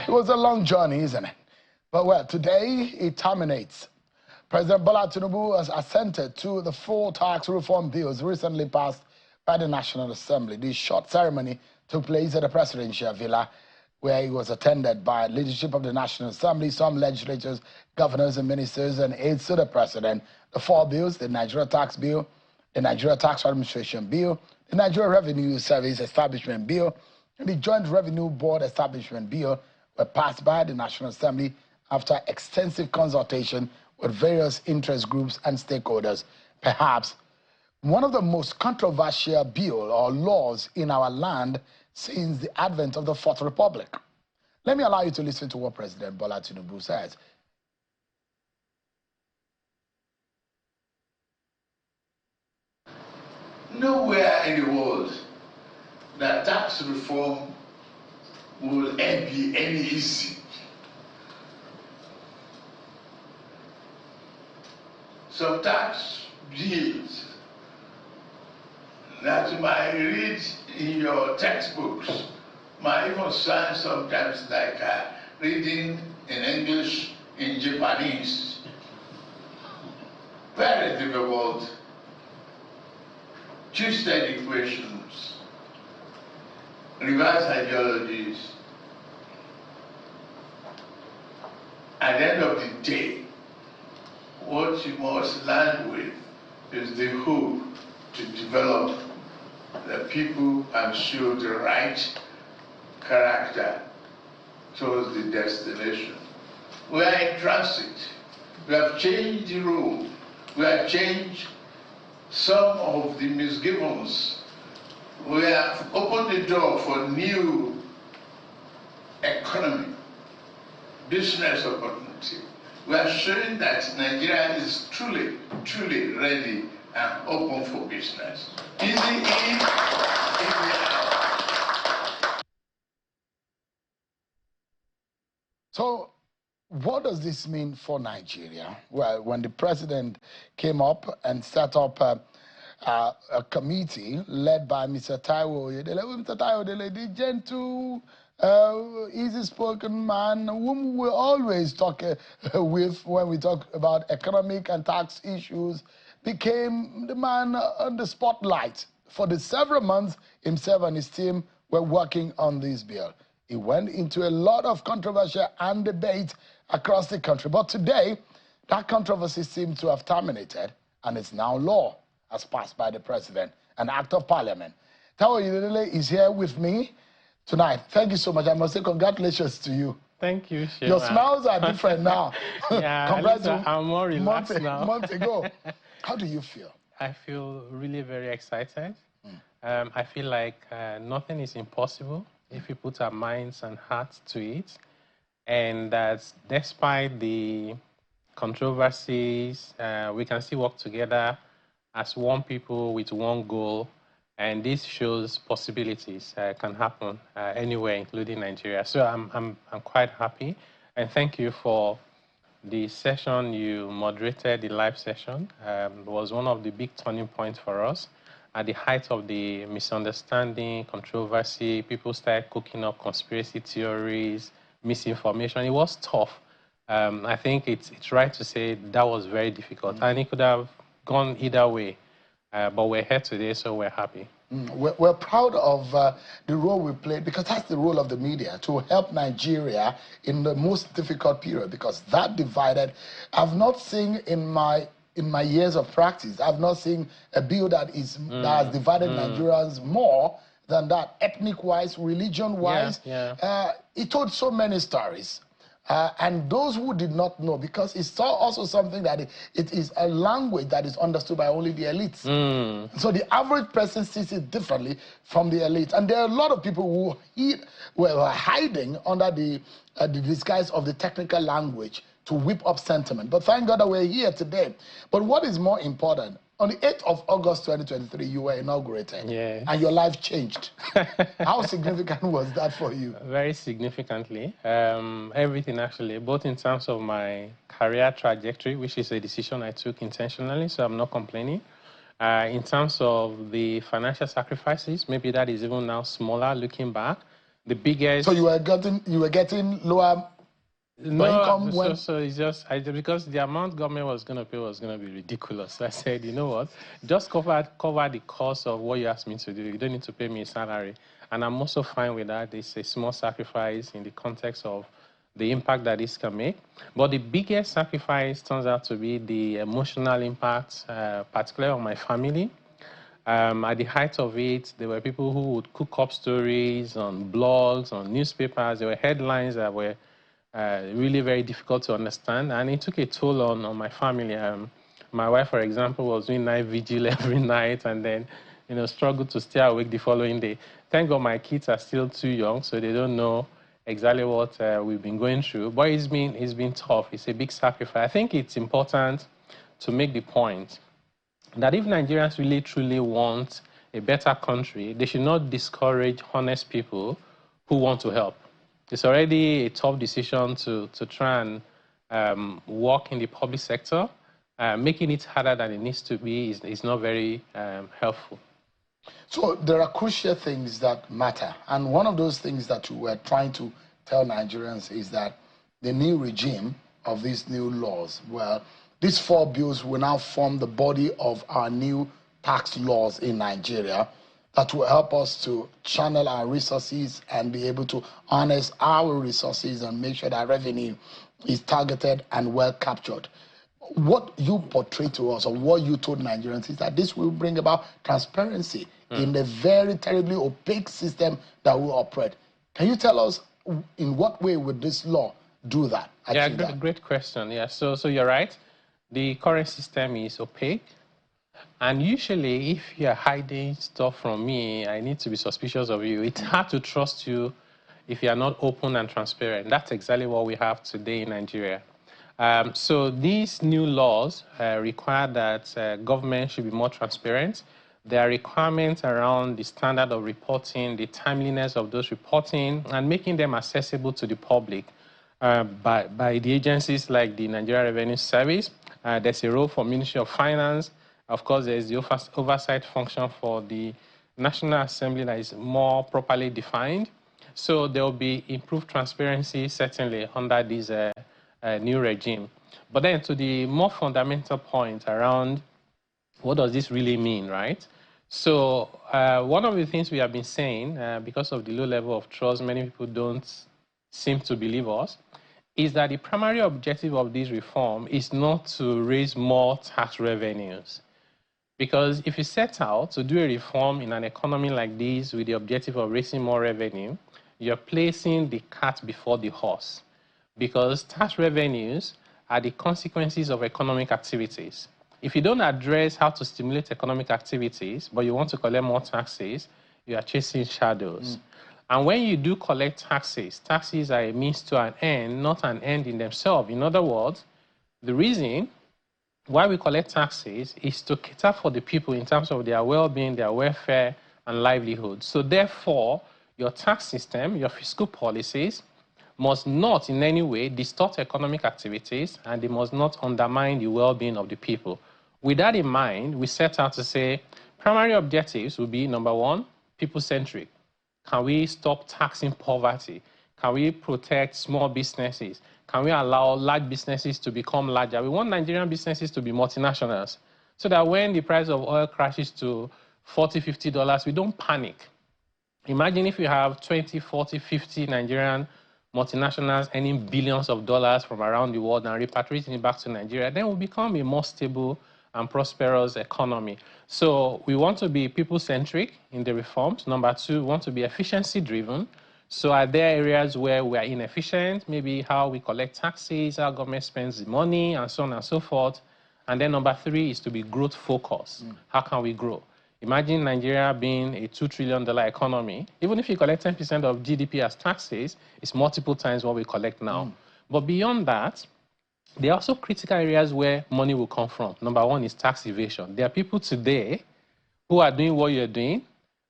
It was a long journey, isn't it? But well, today it terminates. President Bola Tinubu has assented to the 4 tax reform bills recently passed by the National Assembly. The short ceremony took place at the presidential villa, where it was attended by leadership of the National Assembly, some legislators, governors and ministers, and aides to the president. The 4 bills, the Nigeria Tax Bill, the Nigeria Tax Administration Bill, the Nigeria Revenue Service Establishment Bill, and the Joint Revenue Board Establishment Bill were passed by the National Assembly after extensive consultation with various interest groups and stakeholders. Perhaps one of the most controversial bills or laws in our land since the advent of the Fourth Republic. Let me allow you to listen to what President Bola Tinubu says. Nowhere in the world that tax reform will ever be any easy. Some tax bills that might read in your textbooks might even sound sometimes like reading in English in Japanese. Very difficult, twisted equations, reverse ideologies. At the end of the day, what you must land with is the hope to develop the people and show the right character towards the destination. We are in transit. We have changed the road. We have changed some of the misgivings. We have opened the door for new economy, business opportunity. We are showing that Nigeria is truly, truly ready and open for business. Easy in, easy out. So, what does this mean for Nigeria? Well, when the president came up and set up a committee led by Mr. Taiwo Oyedele, Mr. Taiwo Oyedele, the gentle, easy-spoken man whom we always talk with when we talk about economic and tax issues, became the man on the spotlight. For the several months, himself and his team were working on this bill. It went into a lot of controversy and debate across the country. But today, that controversy seems to have terminated, and it's now law, as passed by the president, an act of parliament. Taiwo Oyedele is here with me tonight. Thank you so much. I must say congratulations to you. Thank you, Shema. Your smiles are different now. Yeah, compared to I'm more relaxed now. month ago. How do you feel? I feel really very excited. I feel like nothing is impossible if we put our minds and hearts to it. And that despite the controversies, we can still work together as one people with one goal. And this shows possibilities can happen anywhere, including Nigeria. So I'm quite happy. And thank you for the session you moderated, the live session. It was one of the big turning points for us. At the height of the misunderstanding, controversy, people started cooking up conspiracy theories, misinformation. It was tough. I think it's right to say that was very difficult. And it could have gone either way. But we're here today, so we're happy. We're proud of the role we played, because that's the role of the media, to help Nigeria in the most difficult period, because that divided. I've not seen in my years of practice, I've not seen a bill that has divided Nigerians more than that, ethnic-wise, religion-wise. It told so many stories. And those who did not know, because it's also something that it is a language that is understood by only the elites. So the average person sees it differently from the elite. And there are a lot of people who were hiding under the disguise of the technical language to whip up sentiment. But thank God that we're here today. But what is more important, on the 8th of August 2023, you were inaugurated, and your life changed. How significant was that for you? Very significantly. Everything, actually, both in terms of my career trajectory, which is a decision I took intentionally, so I'm not complaining. In terms of the financial sacrifices, maybe that is even now smaller looking back. the biggest. So you were getting lower income so it's just because the amount government was going to pay was going to be ridiculous. So I said, you know what, just cover the cost of what you asked me to do. You don't need to pay me a salary, and I'm also fine with that. It's a small sacrifice in the context of the impact that this can make. But the biggest sacrifice turns out to be the emotional impact, particularly on my family. At the height of it, there were people who would cook up stories on blogs, on newspapers. There were headlines that were really very difficult to understand, and it took a toll on my family. My wife, for example, was doing night vigil every night, and then, struggled to stay awake the following day. Thank God my kids are still too young, so they don't know exactly what we've been going through. But it's been tough. It's a big sacrifice. I think it's important to make the point that if Nigerians really truly want a better country, they should not discourage honest people who want to help. It's already a tough decision to try and work in the public sector. Making it harder than it needs to be is not very helpful. So there are crucial things that matter. And one of those things that you were trying to tell Nigerians is that the new regime of these new laws, well, these 4 bills will now form the body of our new tax laws in Nigeria that will help us to channel our resources and be able to harness our resources and make sure that revenue is targeted and well captured. What you portray to us, or what you told Nigerians, is that this will bring about transparency in the very terribly opaque system that we operate. Can you tell us in what way would this law do that? Yeah, great question. Yeah, so you're right. The current system is opaque. And usually, if you're hiding stuff from me, I need to be suspicious of you. It's hard to trust you if you're not open and transparent. That's exactly what we have today in Nigeria. So these new laws require that government should be more transparent. There are requirements around the standard of reporting, the timeliness of those reporting, and making them accessible to the public by the agencies like the Nigerian Revenue Service. There's a role for Ministry of Finance. Of course, there's the oversight function for the National Assembly that is more properly defined. So there will be improved transparency, certainly, under this new regime. But then to the more fundamental point around what does this really mean, right? So one of the things we have been saying, because of the low level of trust, many people don't seem to believe us, is that the primary objective of this reform is not to raise more tax revenues. Because if you set out to do a reform in an economy like this with the objective of raising more revenue, you're placing the cart before the horse. Because tax revenues are the consequences of economic activities. If you don't address how to stimulate economic activities, but you want to collect more taxes, you are chasing shadows. And when you do collect taxes, taxes are a means to an end, not an end in themselves. In other words, the reason why we collect taxes is to cater for the people in terms of their well-being, their welfare, and livelihood. So therefore, your tax system, your fiscal policies, must not in any way distort economic activities, and they must not undermine the well-being of the people. With that in mind, we set out to say primary objectives will be, number one, people-centric. Can we stop taxing poverty? Can we protect small businesses? Can we allow large businesses to become larger? We want Nigerian businesses to be multinationals so that when the price of oil crashes to $40, $50, we don't panic. Imagine if you have 20, 40, 50 Nigerian multinationals earning billions of dollars from around the world and repatriating it back to Nigeria, then we'll become a more stable and prosperous economy. So we want to be people-centric in the reforms. Number two, we want to be efficiency-driven. So are there areas where we are inefficient, maybe how we collect taxes, how government spends the money, and so on and so forth. And then number three is to be growth-focused. How can we grow? Imagine Nigeria being a $2 trillion economy. Even if you collect 10% of GDP as taxes, it's multiple times what we collect now. But beyond that, there are also critical areas where money will come from. Number one is tax evasion. There are people today who are doing what you're doing.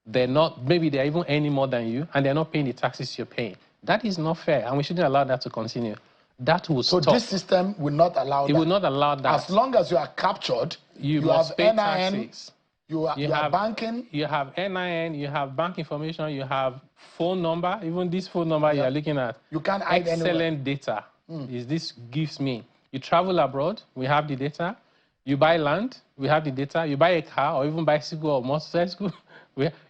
They're not, maybe they're even earning more than you, and they're not paying the taxes you're paying. That is not fair, and we shouldn't allow that to continue. That will stop. So this system will not allow that? It will not allow that. As long as you are captured, you must pay taxes. You are banking. You have NIN, you have bank information, you have phone number. Even this phone number you are looking at. You can't hide excellent data. This gives me. You travel abroad, we have the data. You buy land, we have the data. You buy a car or even bicycle or motorcycle,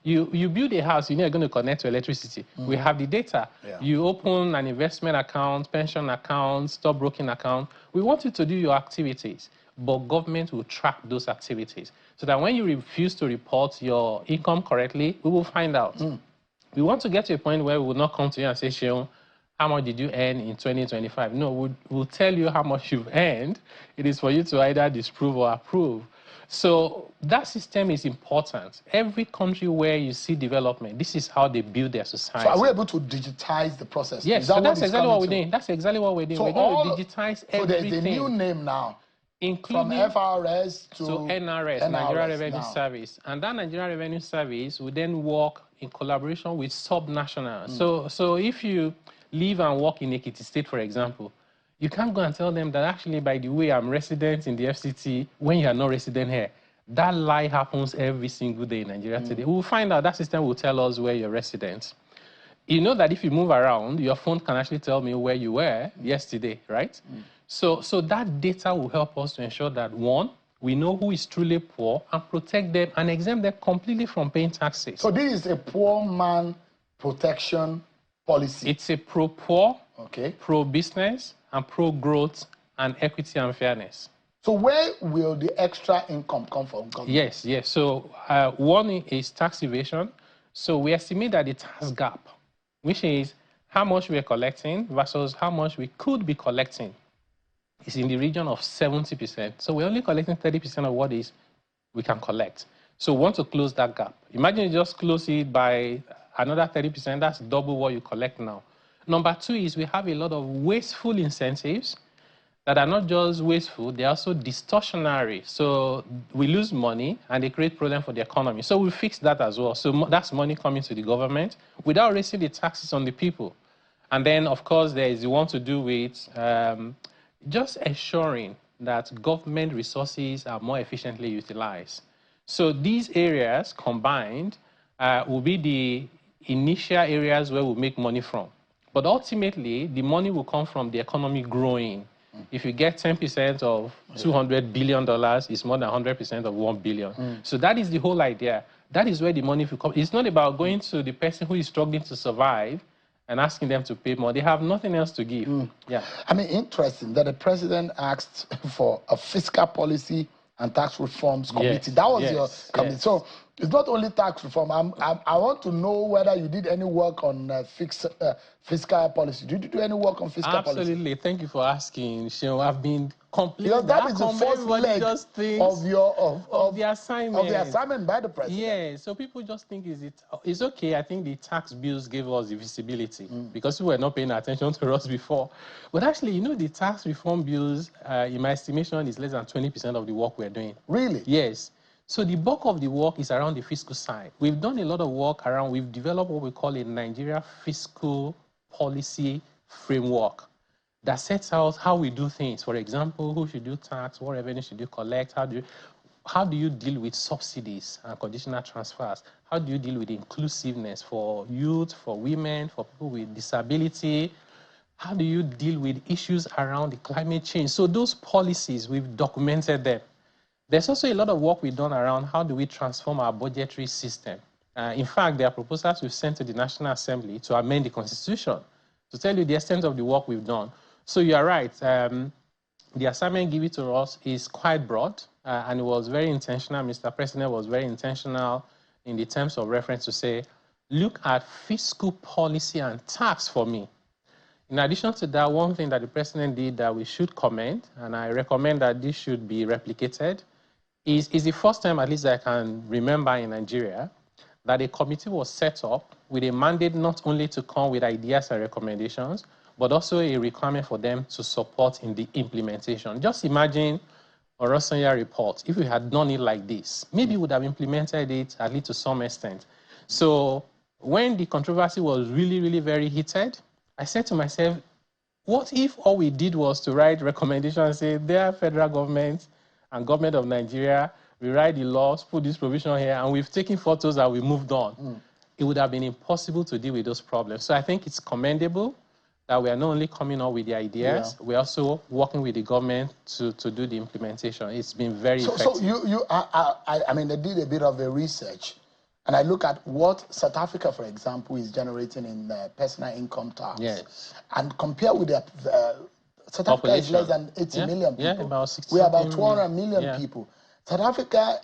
you build a house, you're going to connect to electricity. We have the data. Yeah. You open an investment account, pension account, stockbroking account. We want you to do your activities, but government will track those activities so that when you refuse to report your income correctly, we will find out. We want to get to a point where we will not come to you and say, Sheon, how much did you earn in 2025? No, we'll tell you how much you've earned. It is for you to either disprove or approve. So that system is important. Every country where you see development, this is how they build their society. So are we able to digitize the process? Yes, so that's exactly what we're doing. That's exactly what we're doing. So we're going to digitize everything. So there's a new name now. Including from FRS to NRS, Nigerian Revenue Service. And that Nigerian Revenue Service will then work in collaboration with subnationals. So if you live and work in Ekiti State, for example, you can't go and tell them that actually, by the way, I'm resident in the FCT when you are not resident here. That lie happens every single day in Nigeria today. We'll find out that system will tell us where you're resident. You know that if you move around, your phone can actually tell me where you were yesterday, right? So that data will help us to ensure that, one, we know who is truly poor and protect them and exempt them completely from paying taxes. So this is a poor man protection policy. It's a pro-poor, okay, pro-business, and pro-growth and equity and fairness. So where will the extra income come from? Yes. So one is tax evasion. So we estimate that the tax gap, which is how much we are collecting versus how much we could be collecting, is in the region of 70%. So we're only collecting 30% of what is we can collect. So we want to close that gap. Imagine you just close it by another 30%. That's double what you collect now. Number two is we have a lot of wasteful incentives that are not just wasteful, they're also distortionary. So we lose money and they create problem for the economy. So we fix that as well. So that's money coming to the government without raising the taxes on the people. And then, of course, there is the one to do with just ensuring that government resources are more efficiently utilized. So these areas combined will be the initial areas where we make money from. But ultimately, the money will come from the economy growing. If you get 10% of $200 billion, it's more than 100% of $1 billion. So that is the whole idea. That is where the money will come. It's not about going to the person who is struggling to survive and asking them to pay more. They have nothing else to give. Yeah. I mean, interesting that the president asked for a fiscal policy and tax reforms committee. That was your committee. So it's not only tax reform. I want to know whether you did any work on fiscal policy. Did you do any work on fiscal policy? Absolutely. Thank you for asking. I've been completely. Because that is the first leg of the assignment. Of the assignment by the president. Yeah. So people just think it's okay. I think the tax bills gave us the visibility because we were not paying attention to us before. But actually, the tax reform bills, in my estimation, is less than 20% of the work we're doing. Really? Yes. So the bulk of the work is around the fiscal side. We've done a lot of work around, we've developed what we call a Nigeria fiscal policy framework that sets out how we do things. For example, who should do tax, what revenue should you collect, how do you deal with subsidies and conditional transfers? How do you deal with inclusiveness for youth, for women, for people with disability? How do you deal with issues around the climate change? So those policies, we've documented them. There's also a lot of work we've done around how do we transform our budgetary system. In fact, there are proposals we've sent to the National Assembly to amend the Constitution to tell you the extent of the work we've done. So you're right. The assignment given to us is quite broad, and it was very intentional. Mr. President was very intentional in the terms of reference to say, look at fiscal policy and tax for me. In addition to that, one thing that the president did that we should commend, and I recommend that this should be replicated, is the first time, at least I can remember in Nigeria, that a committee was set up with a mandate not only to come with ideas and recommendations, but also a requirement for them to support in the implementation. Just imagine Orosanya report. If we had done it like this, maybe we would have implemented it at least to some extent. So when the controversy was really, really very heated, I said to myself, what if all we did was to write recommendations and say, dear federal government and government of Nigeria, rewrite the laws, put this provision here, and we've taken photos and we moved on. It would have been impossible to deal with those problems. So I think it's commendable that we are not only coming up with the ideas, we're also working with the government to do the implementation. It's been very effective. So I mean, they did a bit of the research, and I look at what South Africa, for example, is generating in personal income tax. Yes. And compare with the South Africa is less than 80 million people. Yeah, about 60 We're about 200 million people. South Africa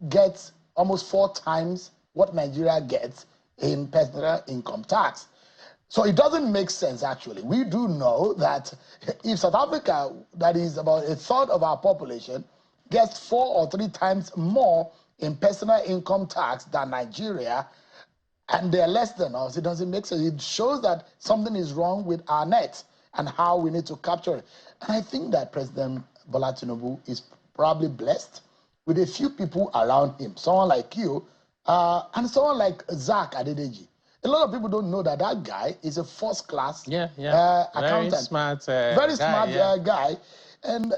gets almost 4 times what Nigeria gets in personal income tax. So it doesn't make sense, actually. We do know that if South Africa, that is about a third of our population, gets 4 or 3 times more in personal income tax than Nigeria, and they're less than us, it doesn't make sense. It shows that something is wrong with our net and how we need to capture it. And I think that President Bola Tinubu is probably blessed with a few people around him, someone like you, and someone like Zach Adedeji. A lot of people don't know that that guy is a first-class accountant. Very smart Very smart guy. And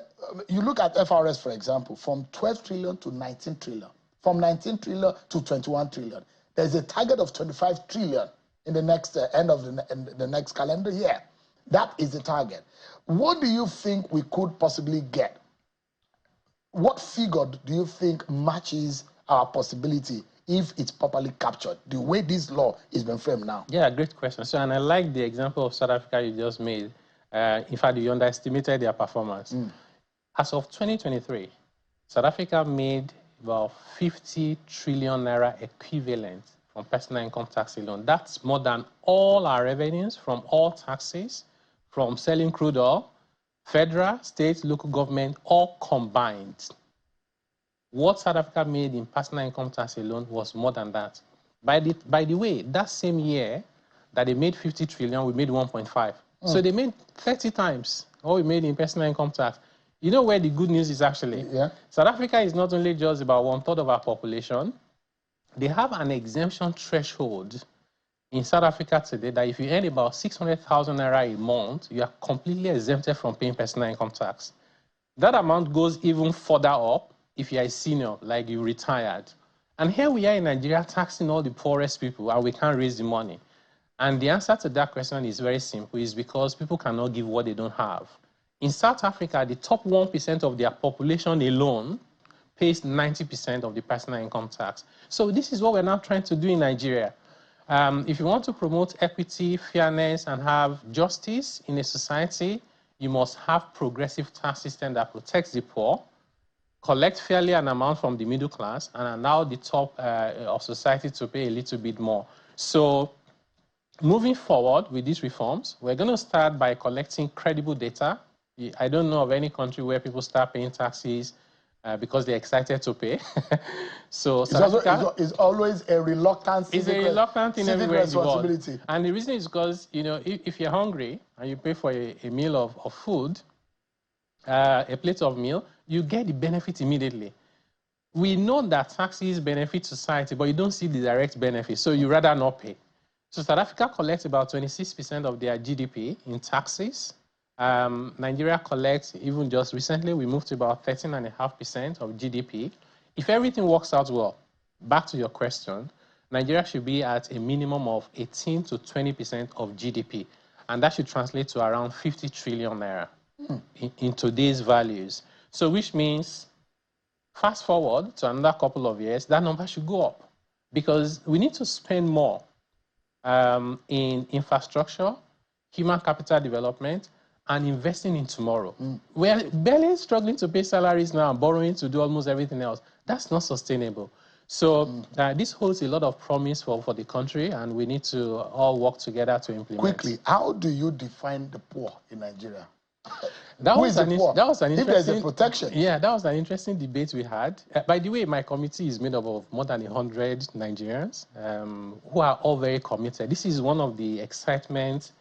you look at FRS, for example, from 12 trillion to 19 trillion, from 19 trillion to 21 trillion. There's a target of 25 trillion in the next end of the next calendar year. That is the target. What do you think we could possibly get? What figure do you think matches our possibility if it's properly captured, the way this law is being framed now? Yeah, great question. So, and I like the example of South Africa you just made. In fact, you underestimated their performance. As of 2023, South Africa made about 50 trillion naira equivalent from personal income tax alone. That's more than all our revenues from all taxes, from selling crude oil, federal, state, local government, all combined. What South Africa made in personal income tax alone was more than that. By the way, that same year that they made 50 trillion, we made 1.5. So they made 30 times what we made in personal income tax. You know where the good news is actually? South Africa is not only just about 1/3 of our population. They have an exemption threshold in South Africa today that if you earn about 600,000 naira a month, you are completely exempted from paying personal income tax. That amount goes even further up if you are a senior, like you retired. And here we are in Nigeria taxing all the poorest people, and we can't raise the money. And the answer to that question is very simple. It's because people cannot give what they don't have. In South Africa, the top 1% of their population alone pays 90% of the personal income tax. So this is what we're now trying to do in Nigeria. If you want to promote equity, fairness, and have justice in a society, you must have progressive tax system that protects the poor, collect fairly an amount from the middle class, and allow the top of society to pay a little bit more. So moving forward with these reforms, we're going to start by collecting credible data. I don't know of any country where people start paying taxes because they're excited to pay. So it's always a reluctant civic responsibility. And the reason is because, you know, if you're hungry and you pay for a meal of food, a plate of meal, you get the benefit immediately. We know that taxes benefit society, but you don't see the direct benefit, so you rather not pay. So South Africa collects about 26% of their GDP in taxes. Nigeria collects, even just recently, we moved to about 13.5% of GDP. If everything works out well, back to your question, Nigeria should be at a minimum of 18 to 20% of GDP. And that should translate to around 50 trillion naira in today's values. So which means, fast forward to another couple of years, that number should go up. Because we need to spend more in infrastructure, human capital development, and investing in tomorrow. We're barely struggling to pay salaries now and borrowing to do almost everything else. That's not sustainable. So this holds a lot of promise for the country, and we need to all work together to implement. Quickly, how do you define the poor in Nigeria? That was an interesting, if there's a protection. Yeah, that was an interesting debate we had. By the way, my committee is made up of more than 100 Nigerians who are all very committed. This is one of the excitements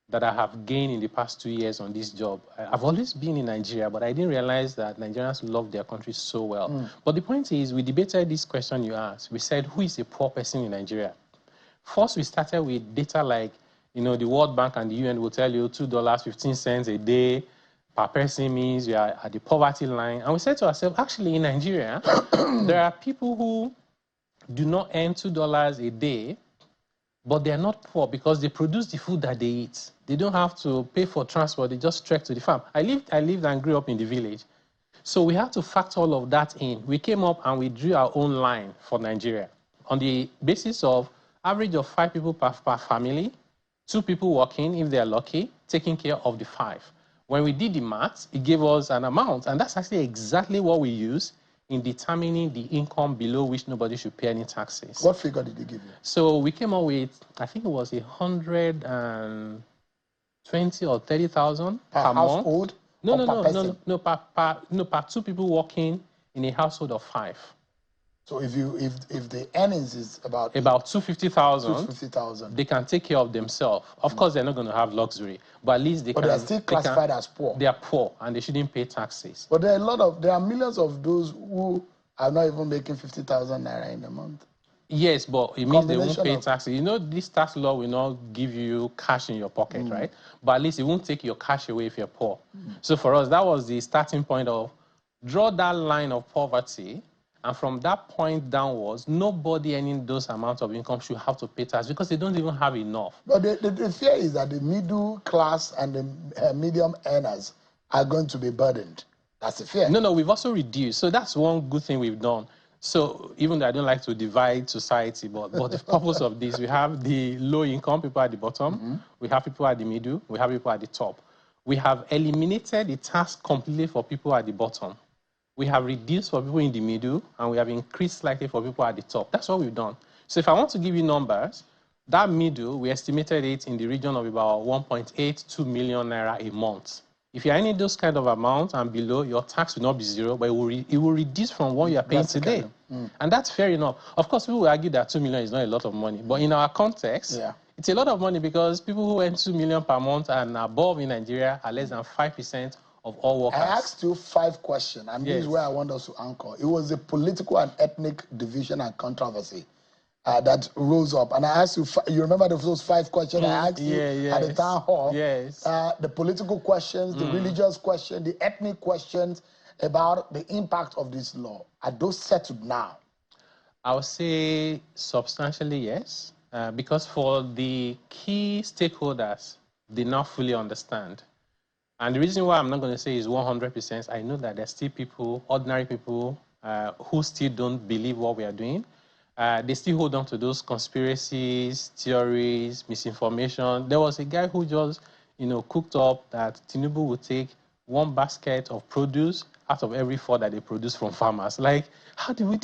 that I have gained in the past 2 years on this job. I've always been in Nigeria, but I didn't realize that Nigerians love their country so well. But the point is, we debated this question you asked. We said, who is a poor person in Nigeria? First, we started with data like, you know, the World Bank and the UN will tell you $2.15 a day. per person means you are at the poverty line. And we said to ourselves, actually, in Nigeria, there are people who do not earn $2 a day, but they are not poor because they produce the food that they eat. They don't have to pay for transport. They just trek to the farm. I lived and grew up in the village. So we had to factor all of that in. We came up and we drew our own line for Nigeria on the basis of average of 5 people per family, 2 people working, if they're lucky, taking care of the 5. When we did the maths, it gave us an amount, and that's actually exactly what we use in determining the income below which nobody should pay any taxes. What figure did they give you? So we came up with, I think it was 120 or 30,000 per household? Month. No, per 2 people working in a household of 5. So if the earnings is about 250,000, they can take care of themselves. Of course, they're not going to have luxury, but at least they can. But they are still classified as poor. They are poor, and they shouldn't pay taxes. But there are millions of those who are not even making 50,000 naira in a month. Yes, but it means they won't pay taxes. You know, this tax law will not give you cash in your pocket, right? But at least it won't take your cash away if you're poor. So for us, that was the starting point of draw that line of poverty. And from that point downwards, nobody earning those amounts of income should have to pay tax because they don't even have enough. But the fear is that the middle class and the medium earners are going to be burdened. That's the fear. No, we've also reduced. So that's one good thing we've done. So even though I don't like to divide society, but the purpose of this, we have the low-income people at the bottom, we have people at the middle, we have people at the top. We have eliminated the tax completely for people at the bottom. We have reduced for people in the middle, and we have increased slightly for people at the top. That's what we've done. So if I want to give you numbers, that middle, we estimated it in the region of about 1.82 million naira a month. If you're earning those kind of amounts and below, your tax will not be 0, but it will reduce from what you are paying today. And that's fair enough. Of course, people will argue that 2 million is not a lot of money, but in our context, it's a lot of money because people who earn 2 million per month and above in Nigeria are less than 5% of all workers. I asked you 5 questions, and this is where I want us to anchor. It was a political and ethnic division and controversy that rose up. And I asked you, you remember those 5 questions I asked you at the town hall? Yes. The political questions, the religious questions, the ethnic questions about the impact of this law. Are those settled now? I would say substantially yes, because for the key stakeholders, they now fully understand. And the reason why I'm not going to say is 100%, I know that there's still people, ordinary people, who still don't believe what we are doing. They still hold on to those conspiracies, theories, misinformation. There was a guy who just, cooked up that Tinubu would take 1 basket of produce out of every 4 that they produce from farmers. Like, how do we...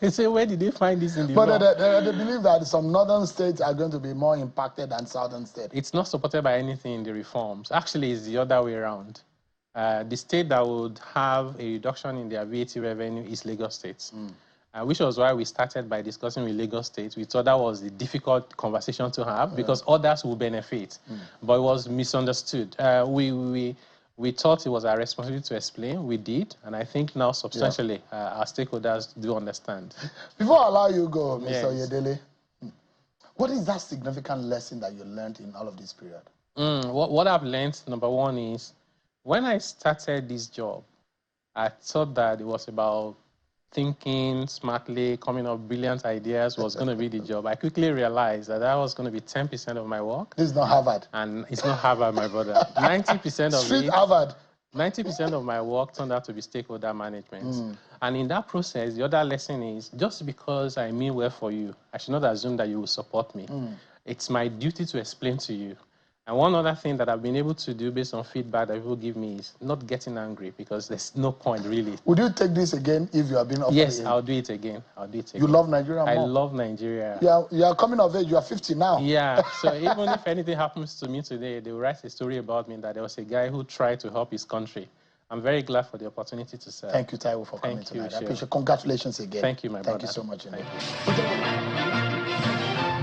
They say, where did they find this in the law? But they believe that some northern states are going to be more impacted than southern states. It's not supported by anything in the reforms. Actually, it's the other way around. The state that would have a reduction in their VAT revenue is Lagos State, which was why we started by discussing with Lagos State. We thought that was the difficult conversation to have because others will benefit, but it was misunderstood. We thought it was our responsibility to explain. We did, and I think now substantially our stakeholders do understand. Before I allow you go, Mr. Oyedele, what is that significant lesson that you learned in all of this period? What I've learned, number one, is when I started this job, I thought that it was about thinking smartly, coming up with brilliant ideas was going to be the job. I quickly realized that was going to be 10% of my work. This is not Harvard. And it's not Harvard, my brother. 90% of Street Harvard. 90% of my work turned out to be stakeholder management. And in that process, the other lesson is just because I mean well for you, I should not assume that you will support me. It's my duty to explain to you. And one other thing that I've been able to do based on feedback that people give me is not getting angry because there's no point really. Would you take this again if you have been offered? Yes, I'll do it again. You love Nigeria more? I love Nigeria. You are coming of age. You are 50 now. Yeah. So even if anything happens to me today, they will write a story about me that there was a guy who tried to help his country. I'm very glad for the opportunity to serve. Thank you, Taiwo, for coming tonight. Sure. I appreciate it. Congratulations again. Thank you, my brother. Thank you so much. Thank you.